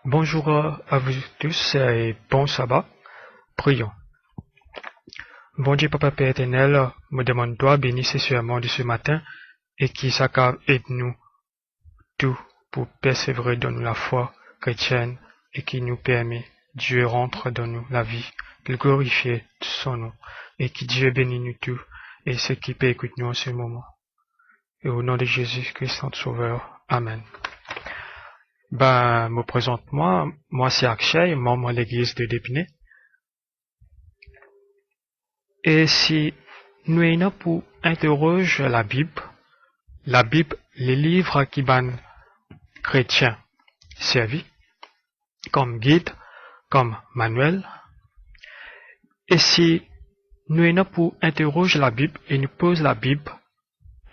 Bonjour à vous tous et bon sabbat. Prions. Bon Dieu, Papa Père éternel, me demande-toi, bénis ce sermon de ce matin et qui s'accorde aide-nous tout pour persévérer dans la foi chrétienne et qui nous permet, Dieu rentre dans nous la vie, de glorifier son nom et qui Dieu bénit nous tous et ceux qui peut écouter nous en ce moment. Et au nom de Jésus-Christ, notre Sauveur. Amen. Me présente moi c'est Akshay, membre de l'église de Dépinay. Et si nous sommes pour interroger la Bible, les livres qui ban chrétiens servi comme guide, comme manuel. Et si nous sommes pour interroger la Bible et nous pose la Bible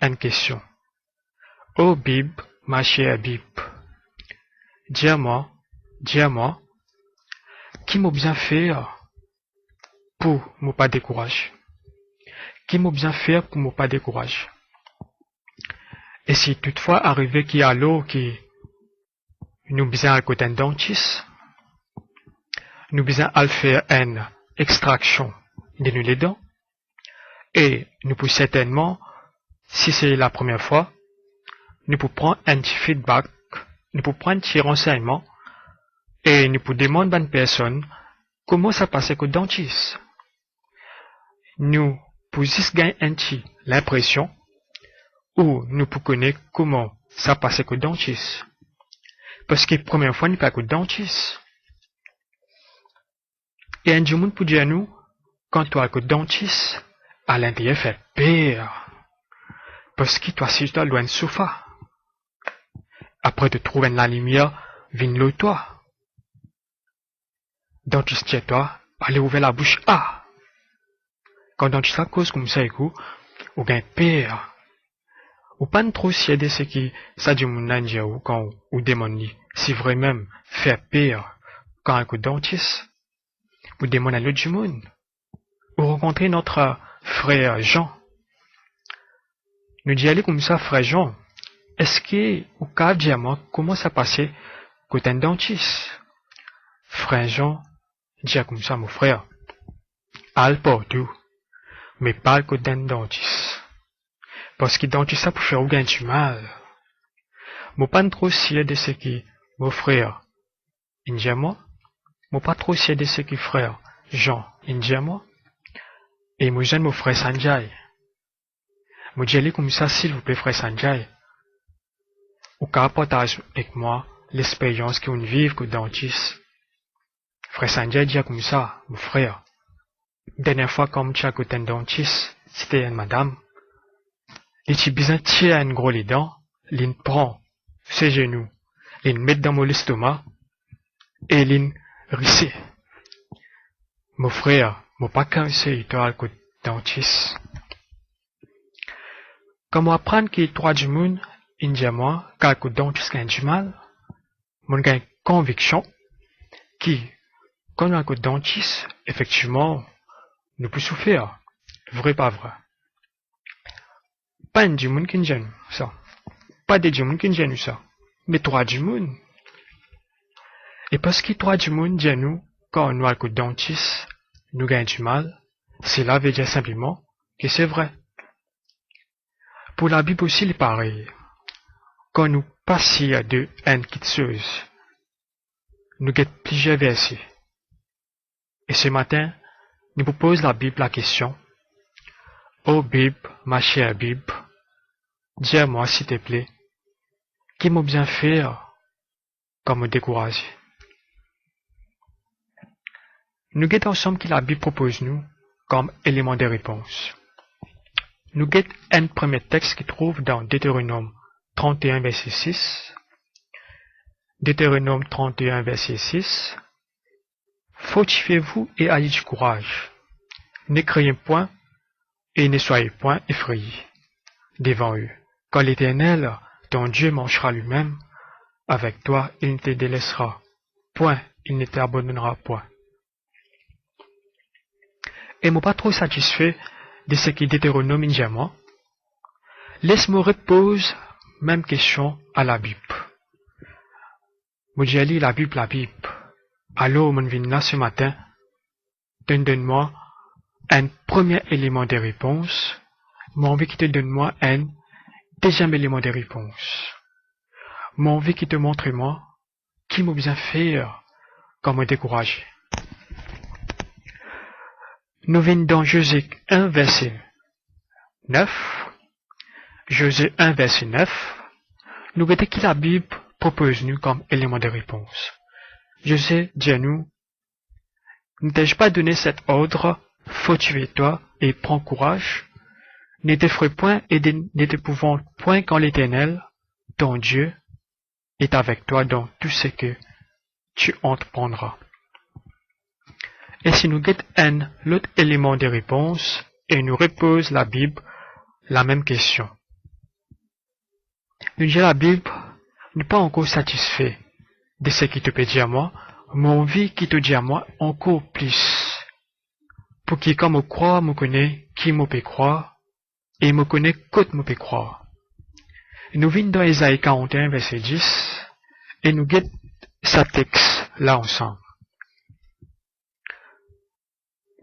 une question. Ô Bible, ma chère Bible, dis-moi, qui m'a bien fait pour ne pas décourager? Qui m'a bien fait pour ne pas décourager? Et si toutefois arrivé qu'il y a l'eau qui nous besoin à côté d'un dentiste, nous besoin à faire une extraction de nous les dents, et nous pouvons certainement, si c'est la première fois, nous pouvons prendre un petit feedback, nous pouvons prendre un petit renseignement, et nous pouvons demander à une personne comment ça passe avec le dentiste. Nous pouvons juste gagner un petit l'impression, ou nous pouvons connaître comment ça passe avec le dentiste. Parce que la première fois, nous pas avec le dentiste. Et un jour, pour dire à nous, quand tu as avec le dentiste, à l'intérieur fait peur. Parce que toi, si tu es loin de sofa. Après, tu trouves la lumière, viens le toi. Dentiste chez toi, allez ouvrir la bouche. Ah! Quand dentiste a cause comme ça, écoute, ou gagne peur. Ou pas trop si aider ce qui, ça dit mon ange ou quand, ou demande, si vraiment faire peur, quand un coup dentiste, ou demande à l'autre du monde. Ou rencontrer notre frère Jean. Nous dit aller comme ça, frère Jean. Est-ce que, ou cas dit à moi, comment ça passait côté un dentiste? Frère Jean, dit comme ça, mon frère. Al partout, mais pas côté un dentiste. Parce que dentiste ça pour faire gagner du mal. Moi pas trop si de ce qui, mon frère, il dit à moi. Moi pas trop si de ce qui frère Jean, il dit à moi. Et moi j'aime mon frère Sanjay. Moi dis allez comme ça, s'il vous plaît, frère Sanjay. Ou qu'à partage avec moi l'expérience qu'on vit que dentiste. Frère Sanjay dit comme ça, mon frère. Dernière fois comme tu as côté un dentiste, c'était une madame. Les petits bisons tirent un gros les dents, l'in prend ses genoux, l'in met dans mon estomac, et l'in rissé. Mon frère, mon pas cassé, il doit le dentiste. Comme on apprend qu'il y a trois du monde, il dit à moi, qu'à le dentiste gagne du mal, mon gagne conviction, qui, quand on a le dentiste, effectivement, nous peut souffrir. Vrai, pas vrai. Pas un du monde qui nous gêne, ça. Pas des du monde qui nous gêne, ça. Mais trois du monde. Et parce que trois du monde dit à nous, quand on a le dentiste, nous gagnons du mal, cela veut dire simplement que c'est vrai. Pour la Bible aussi, il est pareil. Quand nous passons de une quitteuse, nous gagnons plusieurs versets. Et ce matin, nous proposons la Bible la question, ô Bible, ma chère Bible, dis-moi s'il te plaît, qui m'a bien fait comme me décourager. Nous guettons ensemble que la Bible propose nous comme élément de réponse. Nous guettons un premier texte qui trouve dans Deutéronome 31 verset 6. Deutéronome 31 verset 6. Fortifiez-vous et ayez du courage. Ne craignez point et ne soyez point effrayés devant eux. Quand l'Éternel, ton Dieu, marchera lui-même avec toi, il ne te délaissera point, il ne t'abandonnera point. Et moi pas trop satisfait de ce qui Deutéronome dit à moi. Laisse-moi reposer même question à la Bible. j'ai lu la Bible. Alors, mon vin là ce matin, donne-moi un premier élément de réponse. Mon envie qui te donne-moi un deuxième élément de réponse. Mon envie qui te montre-moi qui m'a besoin faire comme me décourager. Nous venons dans Josée 1, verset 9. Josée 1, verset 9. Nous voyons que la Bible propose nous comme élément de réponse. Josée dit à nous, ne t'ai-je pas donné cet ordre, fortifie-toi et prends courage, ne t'effraie point et ne t'épouvante point quand l'Éternel, ton Dieu, est avec toi dans tout ce que tu entreprendras. Et si nous guettons l'autre élément de réponse, et nous repose la Bible la même question. Nous disons la Bible n'est pas encore satisfait de ce qui te peut dire à moi, mais envie qui te dit à moi encore plus. Pour qui quand me croit, me connaît qui me peut croire, et me connaît côte me peut croire. Nous venons dans Ésaïe 41, verset 10, et nous guettons sa texte là ensemble.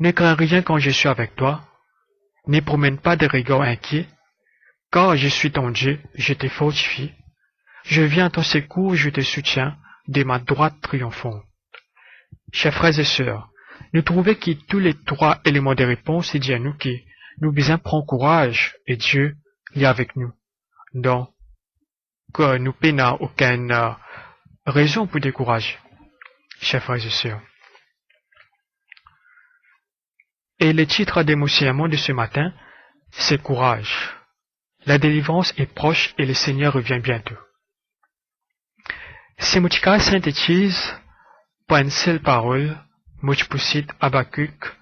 Ne crains rien quand je suis avec toi, ne promène pas de regard inquiet, car je suis ton Dieu, je te fortifie, je viens à ton secours, je te soutiens de ma droite triomphante. Chers frères et sœurs, nous trouvons que tous les trois éléments de réponse disent à nous que nous besoin prendre courage et Dieu est avec nous. Donc, que nous n'avons aucune raison pour décourager. Chers frères et sœurs. Et le titre de mon sermon de ce matin, c'est courage. La délivrance est proche et le Seigneur revient bientôt. Si je synthétise par une seule parole, je peux citer Habakkuk,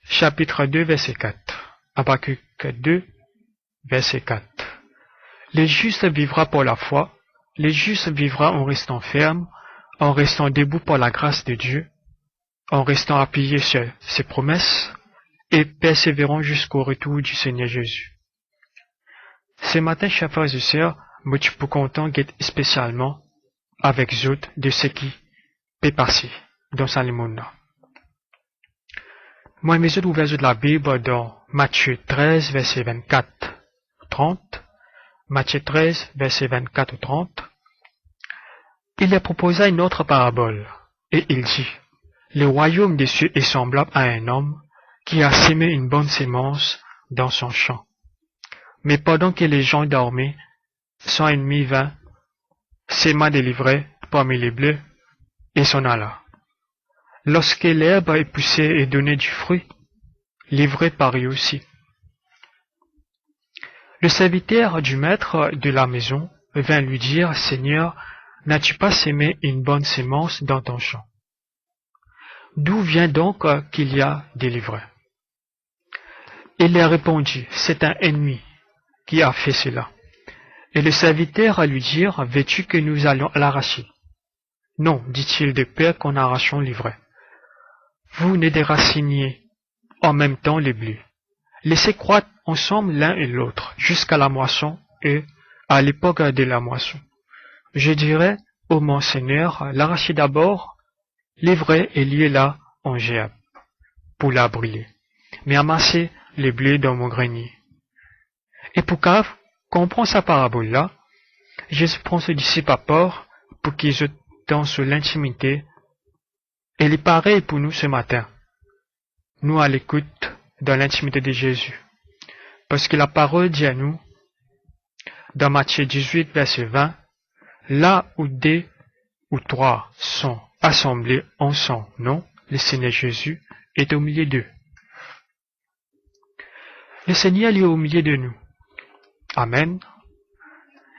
chapitre 2, verset 4. Habakkuk 2, verset 4. Le juste vivra pour la foi, le juste vivra en restant ferme, en restant debout pour la grâce de Dieu, en restant appuyé sur ses promesses et persévérant jusqu'au retour du Seigneur Jésus. Ce matin, chers frères et sœurs, je suis content d'être spécialement avec vous autres de ce qui peut passer dans ce monde. Moi, mes autres ouverts de la Bible dans Matthieu 13, verset 24-30. Matthieu 13, verset 24-30. Il a proposé une autre parabole, et il dit, le royaume des cieux est semblable à un homme qui a sémé une bonne sémence dans son champ. Mais pendant que les gens dormaient, son ennemi vint, s'aima délivré parmi les bleus, et s'en alla. Lorsque l'herbe est poussée et donnée du fruit, l'ivraie parut aussi. Le serviteur du maître de la maison vint lui dire, Seigneur, n'as-tu pas sémé une bonne sémence dans ton champ? D'où vient donc qu'il y a des livrets? Il leur répondit, c'est un ennemi qui a fait cela. Et le serviteur lui dit, veux-tu que nous allions l'arracher? Non, dit-il, de peur qu'en arrachant l'ivraie. Vous ne déraciniez en même temps les blés. Laissez croître ensemble l'un et l'autre jusqu'à la moisson et à l'époque de la moisson. Je dirais au mon Seigneur, l'arrachez d'abord, l'ivraie et liez-la en gerbe pour la brûler, mais amassez les blés dans mon grenier. Et pour qu'on prend sa parabole-là, Jésus prend ce disciple à part pour qu'ils aient dans l'intimité. Et il est pareil pour nous ce matin. Nous à l'écoute dans l'intimité de Jésus. Parce que la parole dit à nous, dans Matthieu 18, verset 20, là où deux ou trois sont assemblés en son nom, le Seigneur Jésus est au milieu d'eux. Le Seigneur est au milieu de nous. Amen.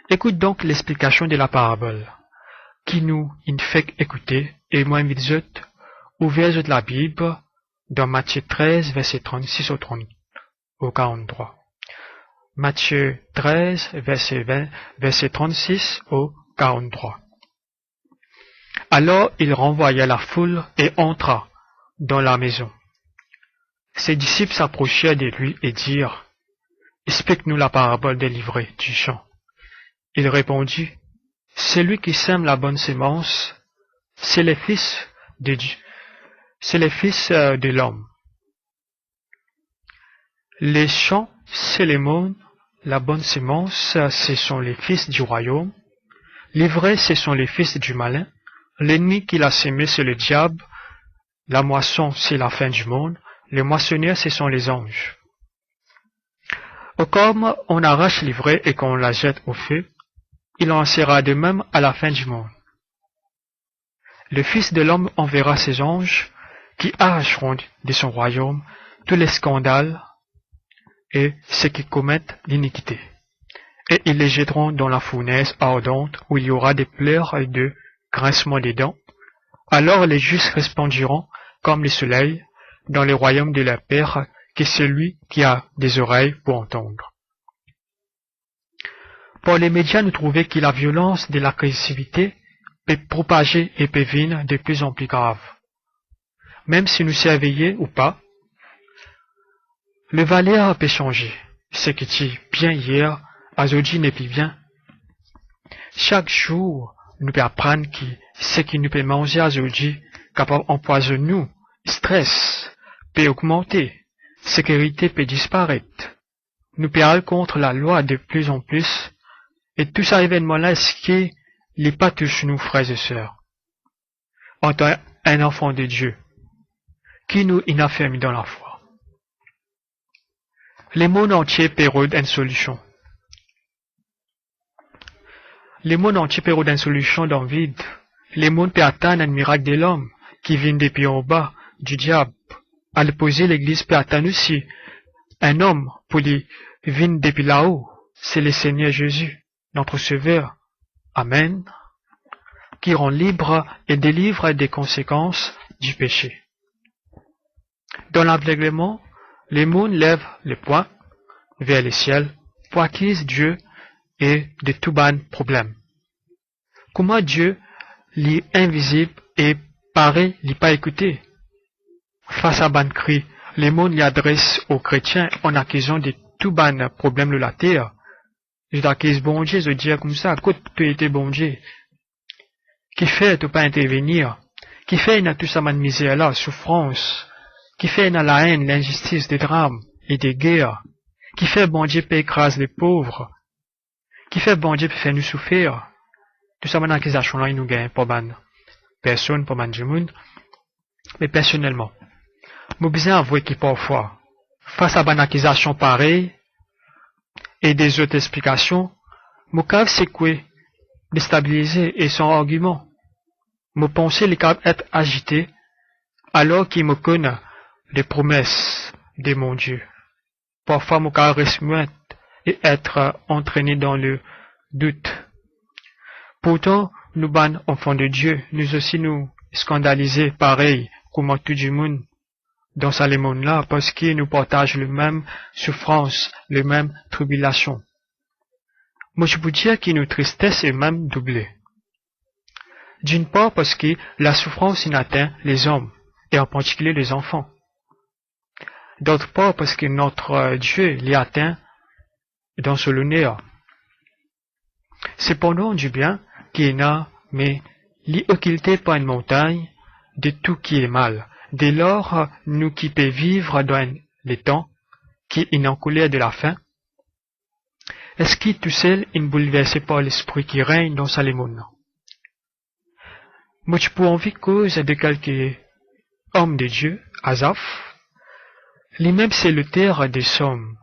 Écoute donc l'explication de la parabole, qui nous fait écouter, et moi invite ouvert de la Bible, dans Matthieu 13, verset 36 au 43. Matthieu 13, verset 36 au 43. Alors il renvoya la foule et entra dans la maison. Ses disciples s'approchèrent de lui et dirent, explique-nous la parabole des livrets du champ. Il répondit, Celui qui sème la bonne sémence, c'est les fils de Dieu, c'est les fils de l'homme. Les champs, c'est les mondes, la bonne sémence, ce sont les fils du royaume. L'ivraie, ce sont les fils du malin. L'ennemi qui l'a sémé, c'est le diable. La moisson, c'est la fin du monde. Les moissonneurs, ce sont les anges. Comme on arrache l'ivraie et qu'on la jette au feu, il en sera de même à la fin du monde. Le Fils de l'homme enverra ses anges qui arracheront de son royaume tous les scandales et ceux qui commettent l'iniquité. Et ils les jetteront dans la fournaise ardente où il y aura des pleurs et de grincements des dents. Alors les justes resplendiront comme le soleil dans le royaume de leur Père, qui est celui qui a des oreilles pour entendre. Pour les médias, nous trouvons que la violence de l'agressivité peut propager et peut venir de plus en plus grave. Même si nous sommes éveillés ou pas, le valeur peut changer. Ce qui était bien hier, aujourd'hui n'est plus bien. Chaque jour, nous pouvons apprendre que ce qui nous peut manger aujourd'hui, capable d'empoisonner nous, stress, peut augmenter, sécurité peut disparaître. Nous pouvons aller contre la loi de plus en plus, et tout ces événements-là, ce qui n'est pas tous nous, frères et sœurs. En tant qu'un enfant de Dieu, qui nous inaffermit dans la foi. Le monde entier pérode une solution. Le monde entier pérode une solution dans le vide. Le monde peut atteindre un miracle de l'homme, qui vient depuis en bas, du diable. À l'opposé, l'Église peut atteindre aussi un homme pour lui venir depuis là-haut. C'est le Seigneur Jésus, notre Sauveur. Amen. Qui rend libre et délivre des conséquences du péché. Dans l'aveuglement, le monde lève le poing vers le ciel pour acquérir Dieu et de tout ban problème. Comment Dieu, l'invisible et paraît, n'est pas écouté? Face à ban cri, le monde lui adresse aux chrétiens en accusant de tout ban problème de la terre. Je t'accuse bon Dieu, je dis comme ça, écoute, tu étais bon Dieu. Qui fait de pas intervenir? Qui fait une tout ça misère là, souffrance? Qui fait une la haine, l'injustice, des drames et des guerres? Qui fait bon Dieu peut écraser les pauvres? Qui fait bon Dieu peut faire nous souffrir? Tout ça, accusation là, il nous gagne, pas ban personne, pas ban du monde. Mais personnellement, moi besoin avouer que parfois, face à une accusation pareille, et des autres explications, mon cave c'est quoi? Déstabilisé et sans argument. Mon pensée les capables être agité, alors qu'il me connaît les promesses de mon Dieu. Parfois mon cave reste muette et être entraîné dans le doute. Pourtant, nous ban enfants de Dieu, nous aussi nous scandaliser pareil comme tout le monde dans ce monde-là parce qu'ils nous partagent le même souffrance, le même tribulation. Moi je peux dire que notre tristesse est même doublée. D'une part parce que la souffrance inatteint les hommes, et en particulier les enfants. D'autre part parce que notre Dieu l'y atteint dans ce lunaire. Cependant du bien qui est là, mais l'y occulté par une montagne de tout qui est mal. Dès lors, nous qui peut vivre dans les temps, qui est en colère de la faim, est-ce que tout seul est bouleversé par l'esprit qui règne dans Salomon? Moi, je peux envie cause de quelques hommes de Dieu, Asaph, lui-même c'est le terre des Psaumes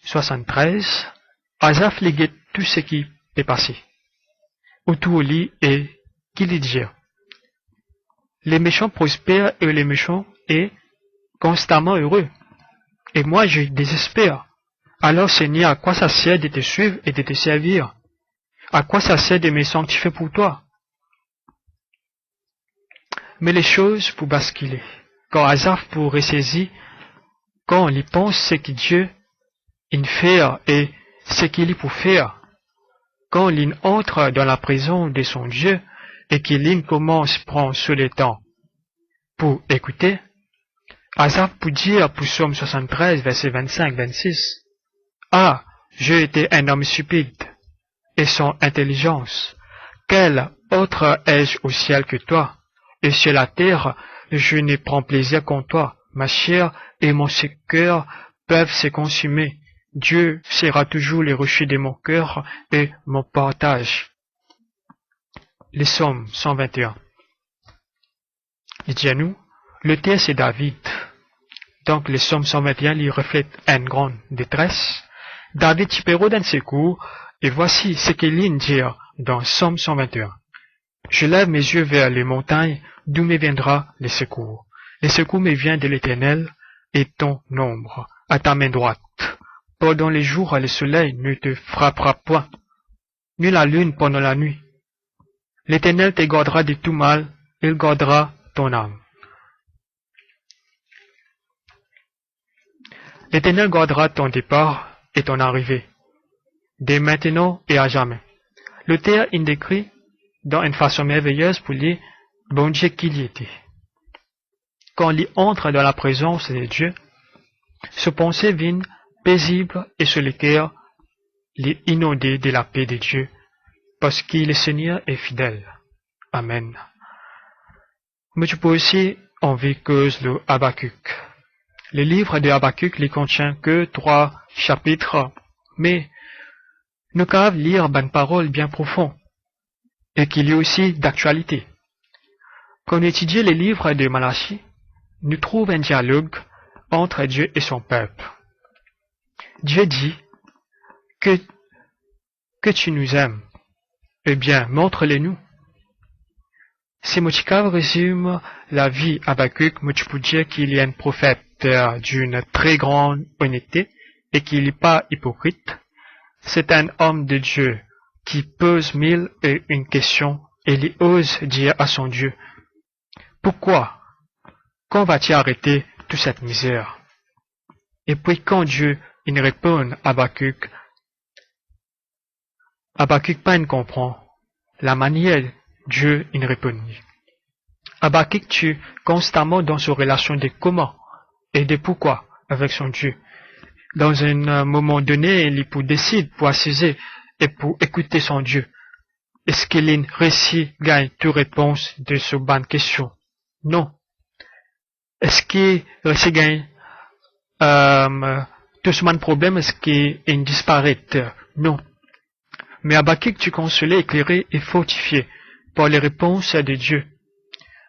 73, Asaph léguait tout ce qui est passé. Autour lui et qui lui dit, les méchants prospèrent et les méchants est constamment heureux. Et moi, je désespère. Alors, Seigneur, à quoi ça sert de te suivre et de te servir? À quoi ça sert de me sanctifier pour toi? Mais les choses pour basculer. Quand Asaph pour ressaisir, quand on y pense ce que Dieu il fait et ce qu'il pour faire, quand il entre dans la présence de son Dieu et qu'il commence à prendre sur le temps pour écouter, Asaph pour dire pour Psaume 73, verset 25-26, ah, j'ai été un homme stupide et sans intelligence, Quel autre ai-je au ciel que toi? Et sur la terre, je ne prends plaisir qu'en toi. Ma chair et mon cœur peuvent se consumer. Dieu sera toujours le rocher de mon cœur et mon partage. Les Psaumes 121. Il dit à nous, l'auteur c'est David. Donc le Psaume 121 lui reflète une grande détresse. David Tipero d'un secours, et voici ce qu'il dit dans Psaume 121. Je lève mes yeux vers les montagnes, d'où me viendra le secours. Le secours me vient de l'Éternel, et ton ombre, à ta main droite. Pendant les jours, le soleil ne te frappera point, ni la lune pendant la nuit. L'Éternel te gardera de tout mal, il gardera ton âme. L'Éternel gardera ton départ et ton arrivée, dès maintenant et à jamais. L'auteur il décrit dans une façon merveilleuse pour lui, bon Dieu qu'il y était. Quand il entre dans la présence de Dieu, ses pensées viennent paisibles et sur le cœur, les inondées de la paix de Dieu, parce que le Seigneur est fidèle. Amen. Mais tu peux aussi envie cause le Habakkuk. Le livre de Habakkuk ne contient que 3 chapitres, mais nous pouvons lire une parole bien profonde et qu'il y a aussi d'actualité. Quand on étudie les livres de Malachie, nous trouvons un dialogue entre Dieu et son peuple. Dieu dit que tu nous aimes. Eh bien, montre-le-nous. Si Mochikav résume la vie Habakkuk, tu peux dire qu'il y a un prophète d'une très grande honnêteté et qu'il n'est pas hypocrite. C'est un homme de Dieu qui pose 1001 questions et il ose dire à son Dieu, pourquoi? Quand vas-tu arrêter toute cette misère? Et puis quand Dieu il répond à Habakkuk, Habakkuk peine comprend la manière Dieu il répond. Habakkuk tue constamment dans sa relation de comment et de pourquoi avec son Dieu. Dans un moment donné, il peut décider pour assiser et pour écouter son Dieu. Est-ce qu'il a réussi gagne toute réponse de ce bonne question? Non. Est-ce qu'il réussit gagne tout ce problème, est-ce qu'il disparaît? Non. Mais Habakkuk tu consolé, éclairé et fortifié par les réponses de Dieu.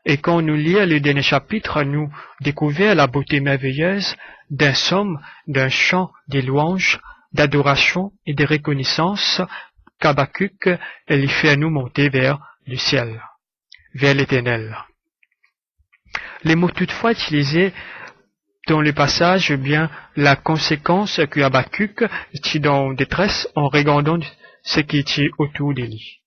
Et quand nous lisons le dernier chapitre, nous découvrons la beauté merveilleuse d'un psaume, d'un chant de louange, d'adoration et de reconnaissance qu'Habakkuk lui fait nous monter vers le ciel, vers l'Éternel. Les mots toutefois utilisés dans le passage, bien la conséquence que Habakkuk est dans détresse en regardant ce qui est autour de lui.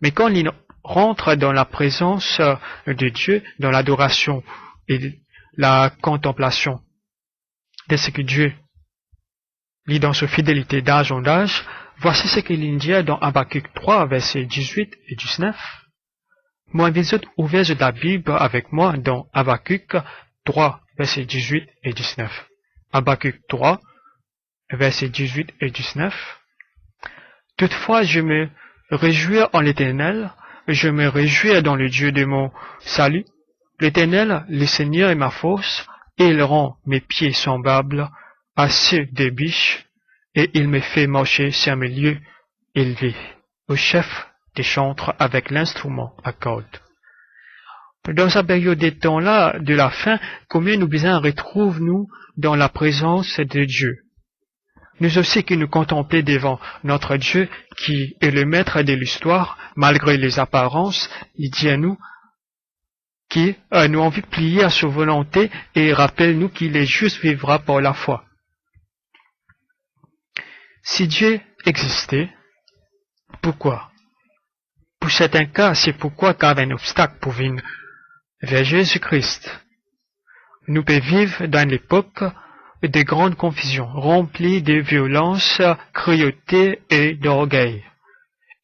Mais quand il rentre dans la présence de Dieu, dans l'adoration et la contemplation de ce que Dieu lit dans sa fidélité d'âge en âge, voici ce qu'il dit dans Habakkuk 3, versets 18 et 19. Moi, vous êtes ouverts de la Bible avec moi dans Habakkuk 3, versets 18 et 19. Habakkuk 3, versets 18 et 19. Toutefois, je me réjouis en l'Éternel, je me réjouis dans le Dieu de mon salut. L'Éternel, le Seigneur est ma force, et il rend mes pieds semblables à ceux des biches, et il me fait marcher sur mes lieux élevés, au chef des chantres avec l'instrument à cordes. Dans sa période des temps-là, de la fin, combien nous besoin retrouvons-nous dans la présence de Dieu? Nous aussi qui nous contemplons devant notre Dieu, qui est le maître de l'histoire, malgré les apparences, il dit à nous, qui nous envie de plier à sa volonté et rappelle-nous qu'il est juste vivra par la foi. Si Dieu existait, pourquoi? Pour certains cas, c'est pourquoi qu'il y avait un obstacle pour venir vers Jésus-Christ. Nous pouvons vivre dans l'époque de grandes confusions, remplies de violence, cruauté et d'orgueil.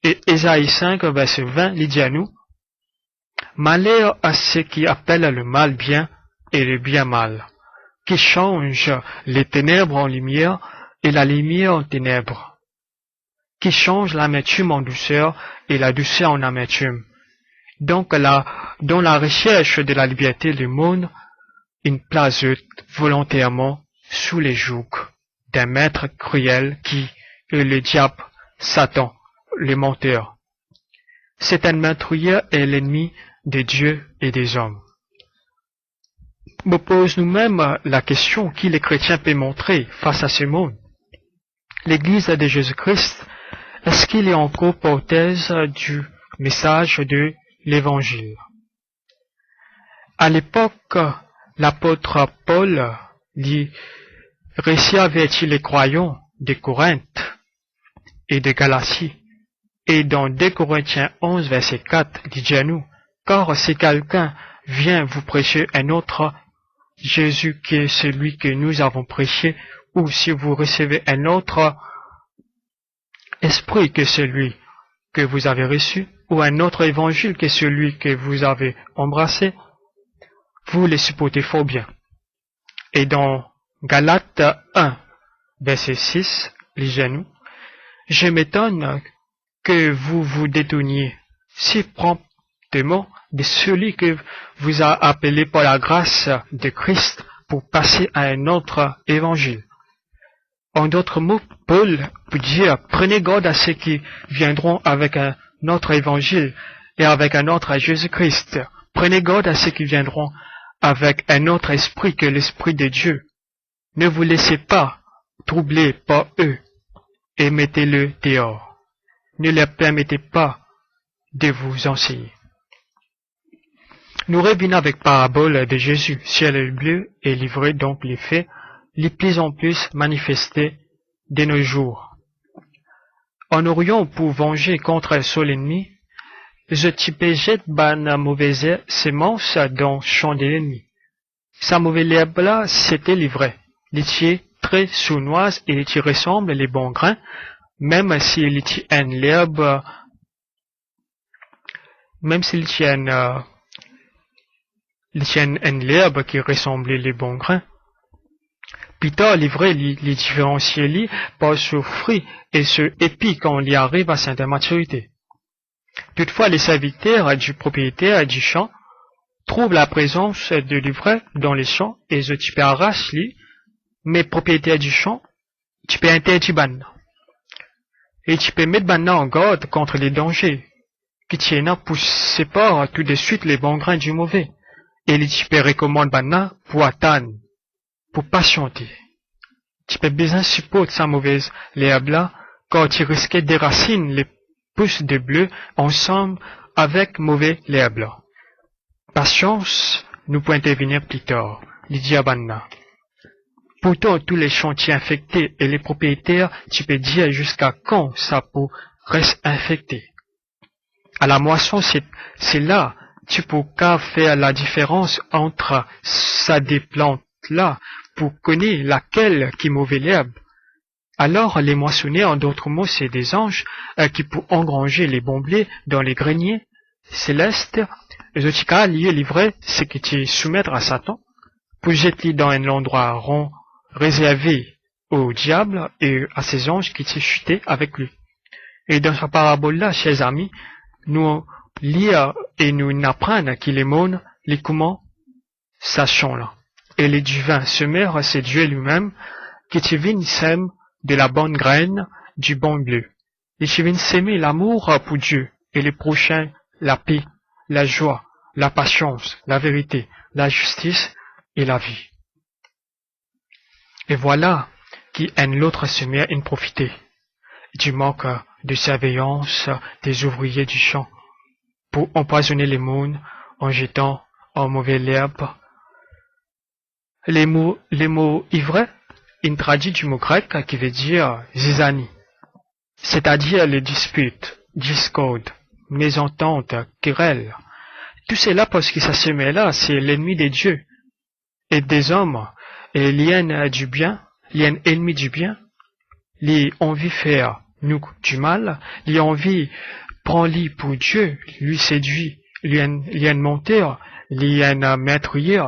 Et Ésaïe 5, verset 20, il dit à nous, malheur à ceux qui appellent le mal bien et le bien mal, qui changent les ténèbres en lumière et la lumière en ténèbres, qui change l'amertume en douceur et la douceur en amertume. Donc dans la recherche de la liberté du monde, une place volontairement sous les jougs d'un maître cruel qui est le diable, Satan, le menteur. Cet meurtrier est l'ennemi de Dieu et des hommes. Me pose nous-mêmes la question qui les chrétiens peuvent montrer face à ce monde. L'Église de Jésus-Christ, est-ce qu'il est encore porteuse du message de l'Évangile? À l'époque, l'apôtre Paul dit récit avertit les croyants de Corinthe et de Galatie. Et dans 2 Corinthiens 11, verset 4, dit à nous, car si quelqu'un vient vous prêcher un autre Jésus qui est celui que nous avons prêché, ou si vous recevez un autre esprit que celui que vous avez reçu, ou un autre évangile que celui que vous avez embrassé, vous les supportez fort bien. Et dans Galates 1, verset 6, lisez-nous, je m'étonne que vous vous détourniez si promptement de celui que vous a appelé par la grâce de Christ pour passer à un autre évangile. En d'autres mots, Paul peut dire, prenez garde à ceux qui viendront avec un autre évangile et avec un autre Jésus-Christ. Prenez garde à ceux qui viendront avec un autre esprit que l'esprit de Dieu. Ne vous laissez pas troubler par eux et mettez-le dehors. Ne leur permettez pas de vous enseigner. Nous revenons avec parabole de Jésus, ciel et bleu, et livré donc les faits, les plus en plus manifestés de nos jours. En aurions pour venger contre son ennemi, je type jette ban mauvaise semence dans le champ de l'ennemi. Sa mauvaise herbe là, c'était livré. L'étier très sournoise et l'étier ressemble les bons grains, même si l'étier a une herbe, même s'il tient une herbe qui ressemble les bons grains. Plus tard, livré les différencier par ce fruit et ce épi quand on y arrive à certaine maturité. Toutefois, les serviteurs du propriétaire du champ trouvent la présence de l'ivraie dans les champs et tu peux arracher mais propriétaire du champ, tu peux interdire ban. Et tu peux mettre ban en garde contre les dangers qui tiennent pour séparer tout de suite les bons grains du mauvais. Et tu peux recommander ban pour attendre, pour patienter. Tu peux bien supporter sa mauvaise l'herbe là quand tu risques des racines les pousses de bleu ensemble avec mauvais l'herbe là. Patience, nous pouvons intervenir plus tard, les diabanna. Pourtant, tous les chantiers infectés et les propriétaires, tu peux dire jusqu'à quand sa peau reste infectée. À la moisson, c'est là, tu peux faire la différence entre ces deux plantes-là pour connaître laquelle qui mauvais l'herbe. Alors, les moissonneurs, en d'autres mots, c'est des anges qui pour engranger les bons blés dans les greniers célestes, les autres liés livrés, c'est que tu soumettre à Satan, pour jeter dans un endroit rond réservé au diable et à ses anges qui t'y chuté avec lui. Et dans cette parabole-là, chers amis, nous lire et nous apprendre qu'il est monde, les comment, sachons là. Et les divins semeurs, c'est Dieu lui-même, qui te vient sème de la bonne graine, du bon bleu. Et tu viens s'aimer l'amour pour Dieu, et les prochains, la paix, la joie, la patience, la vérité, la justice et la vie. Et voilà qui un l'autre semeur en profiter du manque de surveillance des ouvriers du champ pour empoisonner les mondes en jetant en mauvais l'herbe. Les mots ivres, une traduit du mot grec qui veut dire zizanie, c'est-à-dire les disputes, discordes, mésententes, querelles. Tout cela parce que ça se met là, c'est l'ennemi des dieux et des hommes, et l'ien du bien, l'ien ennemi du bien, les envie faire nous du mal, les envie prend-lui pour Dieu, lui séduit, l'ien menteur, l'ien maîtrier,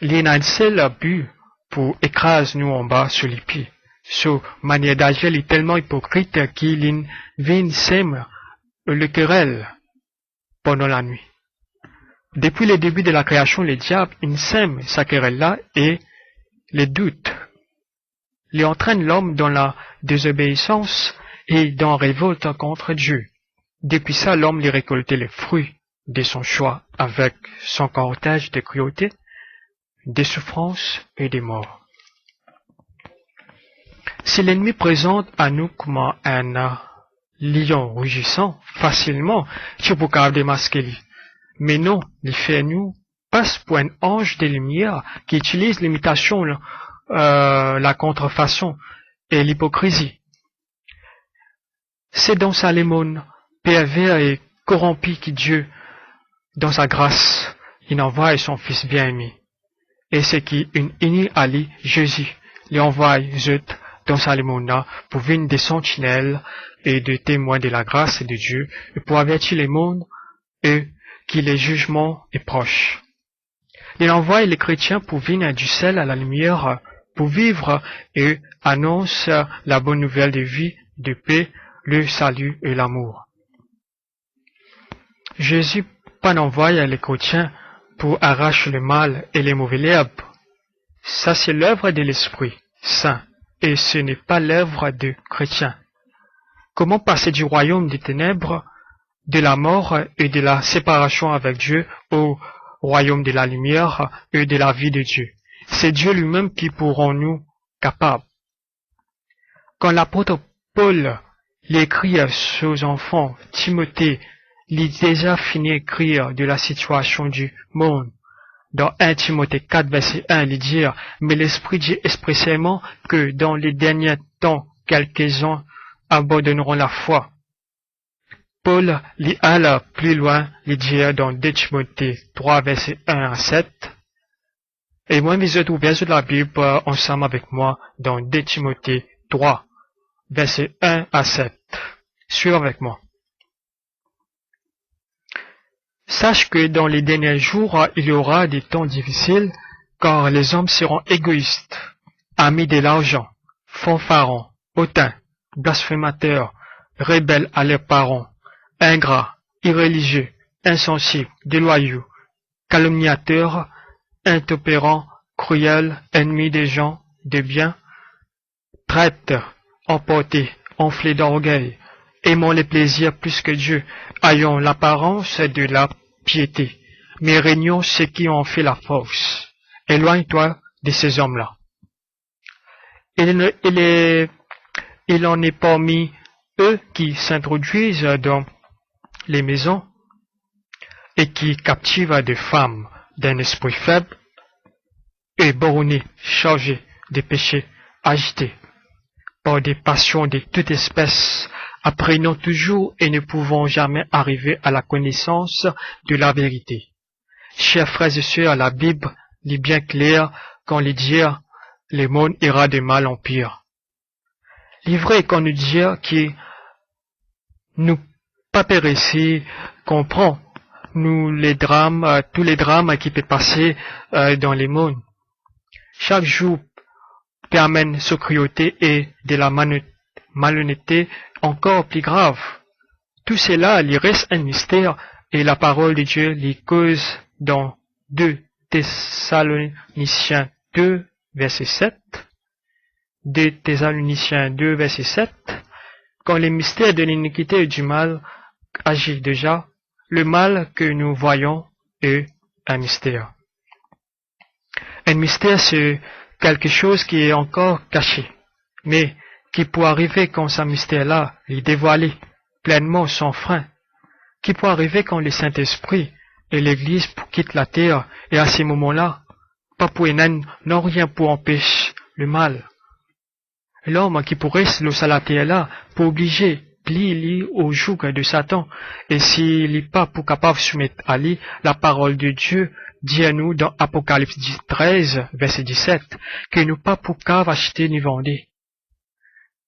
l'ien un seul but pour écraser nous en bas sur les pieds, Sa manière d'agir est tellement hypocrite qu'il sème le querelle pendant la nuit. Depuis le début de la création, le diable sème sa querelle-là et les doutes. Il entraîne l'homme dans la désobéissance et dans la révolte contre Dieu. Depuis ça, l'homme lui récoltait les fruits de son choix avec son cortège de cruauté, des souffrances et des morts. Si l'ennemi présente à nous comme un lion rugissant, facilement, tu peux démasquer lui. Mais non, il fait nous passe pour un ange de lumière qui utilise l'imitation, la contrefaçon et l'hypocrisie. C'est dans Salomon, pervers et corrompu que Dieu, dans sa grâce, il envoie son Fils bien-aimé. Et c'est qui une Ali, Jésus, lui envoie dans Salomon pour venir des sentinelles et des témoins de la grâce de Dieu et pour avertir le monde et que le jugement est proche. Il envoie les chrétiens pour venir du ciel à la lumière, pour vivre et annonce la bonne nouvelle de vie, de paix, le salut et l'amour. Jésus pas n'envoie les chrétiens pour arracher le mal et les mauvais herbes. Ça c'est l'œuvre de l'Esprit Saint et ce n'est pas l'œuvre de chrétiens. Comment passer du royaume des ténèbres, de la mort et de la séparation avec Dieu au royaume de la lumière et de la vie de Dieu? C'est Dieu lui-même qui pourront nous capables. Quand l'apôtre Paul l'écrit à ses enfants, Timothée, il a déjà fini d'écrire de la situation du monde. Dans 1 Timothée 4, verset 1, il dit « Mais l'Esprit dit expressément que dans les derniers temps, quelques-uns abandonneront la foi. » Paul lit alors plus loin, il dit dans 2 Timothée 3, verset 1 à 7. Et moi, vous êtes ouverts sur la Bible ensemble avec moi dans 2 Timothée 3, verset 1 à 7. Suivez avec moi. Sache que dans les derniers jours, il y aura des temps difficiles, car les hommes seront égoïstes, amis de l'argent, fanfarons, hautains, blasphémateurs, rebelles à leurs parents, ingrats, irréligieux, insensibles, déloyaux, calomniateurs, intempérants, cruels, ennemis des gens, des biens, traîtres, emportés, enflés d'orgueil, aimant les plaisirs plus que Dieu, ayant l'apparence de la piété, mais régnons ceux qui ont fait la force. Éloigne-toi de ces hommes-là. Il en est parmi eux qui s'introduisent dans les maisons et qui captivent des femmes d'un esprit faible et bornés, chargés de péchés, agités par des passions de toute espèce, apprenant toujours et ne pouvant jamais arriver à la connaissance de la vérité. Chers frères et sœurs, la Bible est bien claire quand il dit « le monde ira de mal en pire ». Il est vrai qu'on nous dit que nous pas périsser, comprend nous les drames, tous les drames qui peuvent passer dans les mondes. Chaque jour permène sa cruauté et de la malhonnêteté encore plus grave. Tout cela, il reste un mystère et la parole de Dieu les cause dans 2 Thessaloniciens 2, verset 7. 2 Thessaloniciens 2, verset 7. Quand les mystères de l'iniquité et du mal agissent déjà, le mal que nous voyons est un mystère. Un mystère, c'est quelque chose qui est encore caché, mais qui peut arriver quand ce mystère-là est dévoilé pleinement sans frein, qui peut arriver quand le Saint-Esprit et l'Église quittent la terre, et à ces moments-là, pas pour n'ont rien pour empêcher le mal. L'homme qui pourrait se laisser à la terre-là, pour obliger, plie au joug de Satan, et s'il n'est pas pour capable de soumettre à lui, la parole de Dieu dit à nous dans Apocalypse 13, verset 17, que nous pas pour capable acheter ni vendre.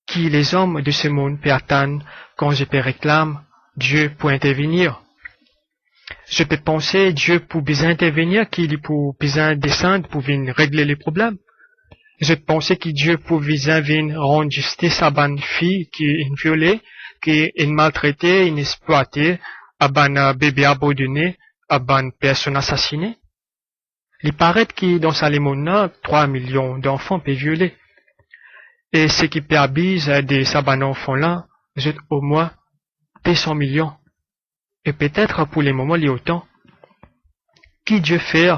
Qui les hommes de ce monde peut attendre quand je peux réclamer Dieu pour intervenir. Je peux penser Dieu pour bien intervenir, qu'il pour bien descendre pour venir régler les problèmes. Je pensais que Dieu pouvait venir rendre justice à une fille qui est violée, qui est maltraitée, exploitée, à un bébé abandonné, à une personne assassinée. Il paraît que dans sa monde 3 millions d'enfants peuvent violer. Et ce qui permise de ces enfants-là, c'est au moins 200 millions. Et peut-être pour les moments, il y a autant. Qui Dieu fait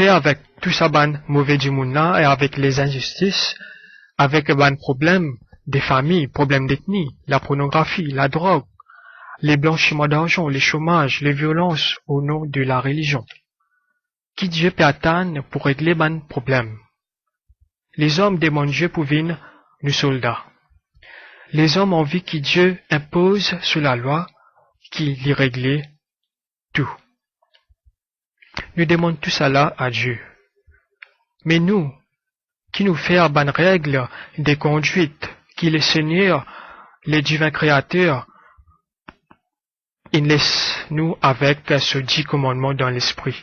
avec tout ça mauvais du monde-là et avec les injustices, avec les problèmes des familles, problèmes d'ethnie, la pornographie, la drogue, les blanchiments d'argent, les chômages, les violences au nom de la religion. Qui Dieu peut attendre pour régler les problèmes? Les hommes demandent Dieu pour venir nous soldats. Les hommes ont envie que Dieu impose sur la loi qu'il y règle tout. Nous demandons tout cela à Dieu. Mais nous, qui nous fait bonne règle des conduites, qui le Seigneur, le divin créateur, il laisse nous avec ce 10 commandements dans l'esprit.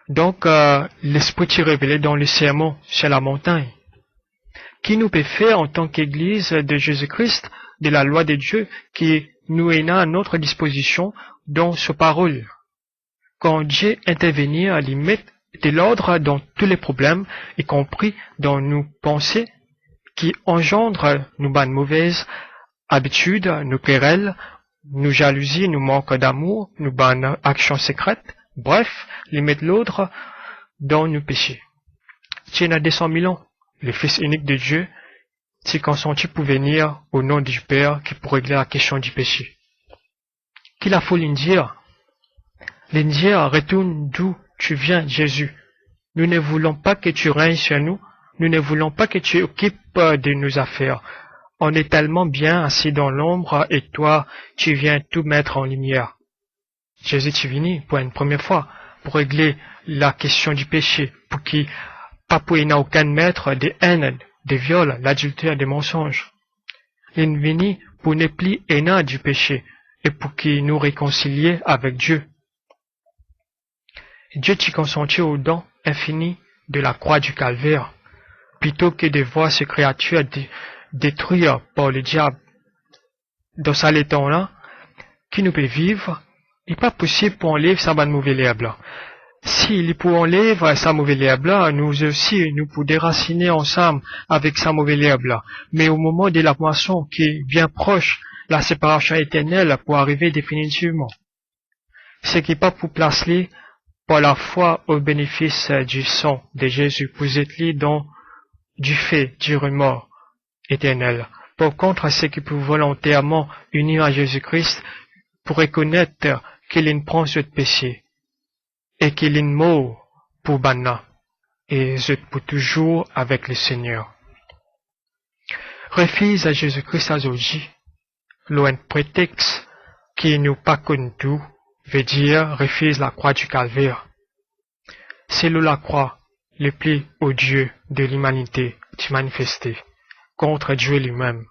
Donc, l'esprit est révélé dans le sermon sur la montagne. Qui nous peut faire en tant qu'Église de Jésus-Christ, de la loi de Dieu, qui nous est à notre disposition dans sa parole. Quand Dieu intervient, il met de l'ordre dans tous les problèmes, y compris dans nos pensées, qui engendrent nos bonnes mauvaises habitudes, nos querelles, nos jalousies, nos manques d'amour, nos bonnes actions secrètes. Bref, il met l'ordre dans nos péchés. Dieu a 200 000 ans. Le Fils unique de Dieu s'est consenti pour venir au nom du Père qui pour régler la question du péché. Qu'il a fallu dire? L'Indien retourne d'où tu viens, Jésus. Nous ne voulons pas que tu règnes sur nous. Nous ne voulons pas que tu occupes de nos affaires. On est tellement bien assis dans l'ombre et toi, tu viens tout mettre en lumière. Jésus est venu pour une première fois pour régler la question du péché, pour qu'il pas pour n'a aucun maître des haines, des viols, l'adultère, des mensonges. Il est venu pour ne plus hainer du péché et pour qu'il nous réconcilie avec Dieu. Dieu t'y consentit au don infini de la croix du calvaire, plutôt que de voir ces créatures détruire par le diable. Dans ce temps-là, qui nous peut vivre, il n'est pas possible pour enlever sa bonne mauvaise herbe. S'il peut enlever sa mauvaise herbe, nous aussi, nous pouvons déraciner ensemble avec sa mauvaise herbe. Mais au moment de la moisson qui est bien proche, la séparation éternelle pour arriver définitivement. Ce qui n'est pas pour placer par la foi au bénéfice du sang de Jésus, vous êtes liés dans du fait du remords éternel. Par contre, ceux qui peuvent volontairement unir à Jésus-Christ pour reconnaître qu'il prend ce péché et qu'il est mort pour Banna et je pour toujours avec le Seigneur. Refuse à Jésus-Christ à Zoji, loin prétexte qui nous pas connu tout, veut dire refuse la croix du calvaire. C'est la croix le plus odieux de l'humanité qui manifesté contre Dieu lui-même,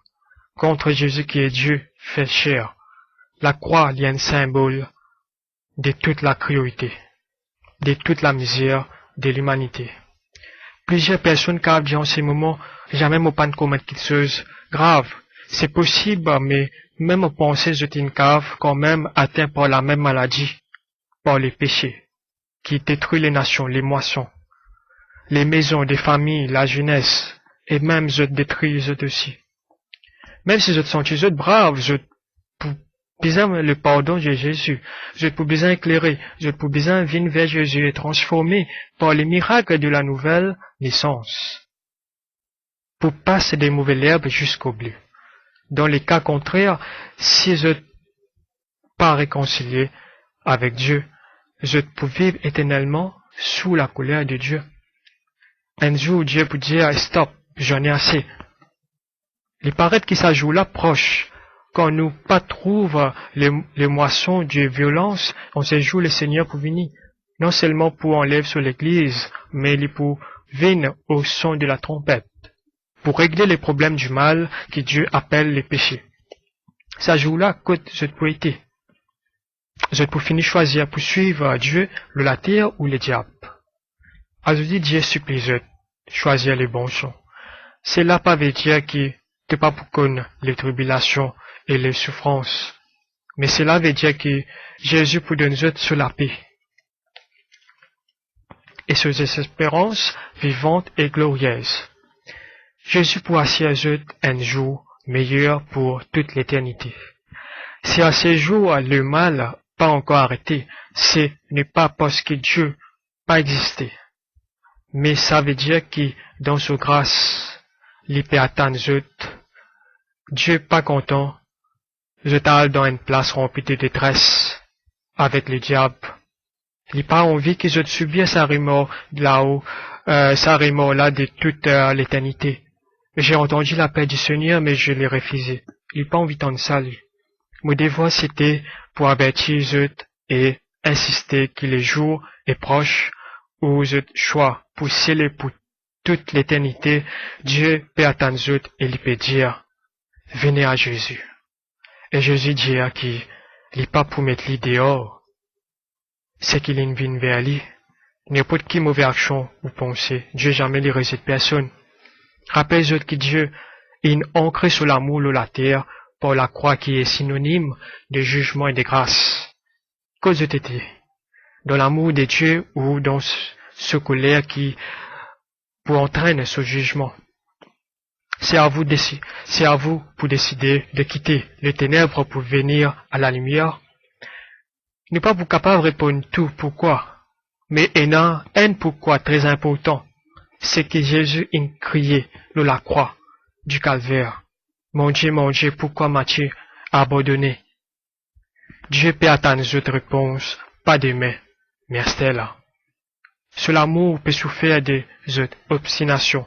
contre Jésus qui est Dieu fait chair. La croix est un symbole de toute la cruauté, de toute la misère de l'humanité. Plusieurs personnes qui dit en ces moments, jamais m'ont pas commettre quelque chose grave. C'est possible, mais même penser que une cave quand même atteint par la même maladie, par les péchés, qui détruisent les nations, les moissons, les maisons, les familles, la jeunesse, et même je détruis eux aussi. Même si je te sens brave, je peux besoin le pardon de Jésus, je peux besoin éclairer, je peux besoin venir vers Jésus et transformer par les miracles de la nouvelle naissance, pour passer des mauvaises herbes jusqu'au bleu. Dans les cas contraires, si je pas réconcilié avec Dieu, je peux vivre éternellement sous la colère de Dieu. Un jour, Dieu peut dire, stop, j'en ai assez. Il paraît qu'il s'ajoute là proche. Quand nous pas trouve les moissons de violence, on se joue le Seigneur pour venir. Non seulement pour enlever sur l'église, mais il pour venir au son de la trompette. Pour régler les problèmes du mal que Dieu appelle les péchés. Ça joue là côté cette poété. Je pour finir choisir pour suivre Dieu, la terre ou le diable. Aujourd'hui, Dieu supplie je choisir les bons choix. C'est là pas veut dire que t'es pas pour connaître les tribulations et les souffrances. Mais cela veut dire que Jésus pour donner sur la paix. Et sur ces espérances vivantes et glorieuses. Jésus pour assurer un jour meilleur pour toute l'éternité. Si à ce jour le mal pas encore arrêté, ce n'est pas parce que Dieu pas existé. Mais ça veut dire que dans sa grâce, il peut attendre Dieu pas content, je t'aille dans une place remplie de détresse avec le diable. Il pas envie que je subisse sa remords là-haut, sa remords là de toute l'éternité. J'ai entendu l'appel du Seigneur, mais je l'ai refusé. Il pas envie d'entendre ça, lui. Mon devoir c'était pour avertir et insister que le jour est proche où je choix pour sceller pour toute l'éternité, Dieu peut attendre et il peut dire, venez à Jésus. Et Jésus dit à qui, il n'est pas pour mettre lui dehors, c'est qu'il vient vers lui. N'importe qui mauvaise action ou pensée, Dieu jamais ne rejette personne. Rappelez-vous que Dieu est ancré sur l'amour de la terre par la croix qui est synonyme de jugement et de grâce. Cause été dans l'amour de Dieu ou dans ce colère qui pour entraîner ce jugement. C'est à vous pour décider de quitter les ténèbres pour venir à la lumière. N'est pas pour capable de répondre tout pourquoi, mais un pourquoi très important, c'est que Jésus a crié de la croix du calvaire. Mon Dieu, pourquoi m'as-tu abandonné? Dieu peut attendre cette réponse, pas demain, mais là. Sur l'amour peut souffrir des obstinations.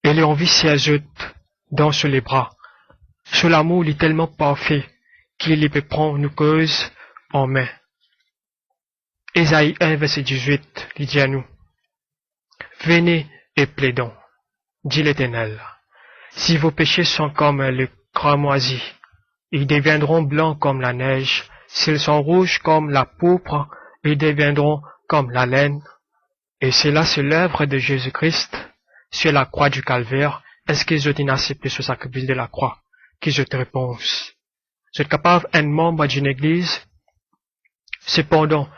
Et l'envie s'ajoute dans les bras. Sur l'amour, il est tellement parfait qu'il peut prendre nos causes en main. Ésaïe 1, verset 18, il dit à nous, venez et plaidons, dit l'Éternel. Si vos péchés sont comme le cramoisi, ils deviendront blancs comme la neige. S'ils sont rouges comme la pourpre, ils deviendront comme la laine. Et cela, c'est l'œuvre de Jésus-Christ sur la croix du calvaire. Est-ce que je t'ai accepté ce sacrifice de la croix? Que je te réponds. Je suis capable d'être membre d'une église. Cependant,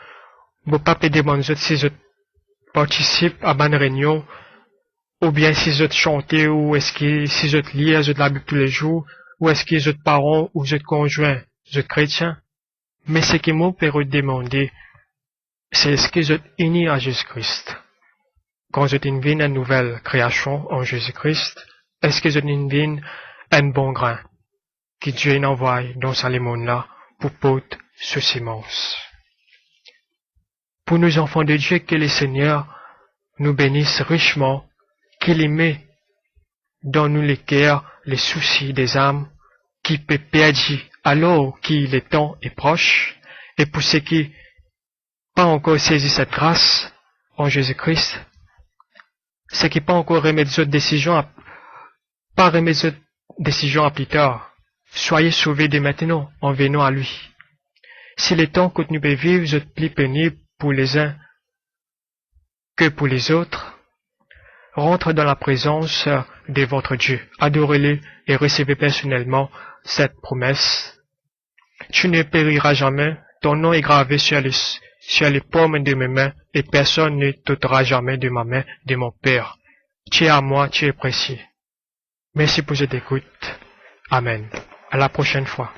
mon papa demande si je participe à une réunion, ou bien si je chante, ou est-ce que si je lis, je la Bible tous les jours, ou est-ce que je parent ou je conjoint, je chrétien. Mais ce que mon père demandé, c'est est-ce que je unis à Jésus-Christ. Quand je t'invite une nouvelle création en Jésus-Christ, est-ce que je t'invite un bon grain que Dieu envoie dans ce monde-là pour porter ce sémence. Pour nous enfants de Dieu, que le Seigneur nous bénisse richement, qu'il met dans nous les cœurs les soucis des âmes qui peut perdre alors que le temps est proche, et pour ceux qui pas encore saisi cette grâce en Jésus-Christ, ceux qui pas encore remettre cette décision pas remettre cette décision à plus tard, soyez sauvés dès maintenant en venant à lui. Si le temps que nous pouvons vivre est plus pénible pour les uns que pour les autres, rentre dans la présence de votre Dieu, adorez-le et recevez personnellement cette promesse. Tu ne périras jamais, ton nom est gravé sur les paumes de mes mains, et personne ne t'ôtera jamais de ma main, de mon Père. Tu es à moi, tu es précieux. Merci pour cette écoute. Amen. À la prochaine fois.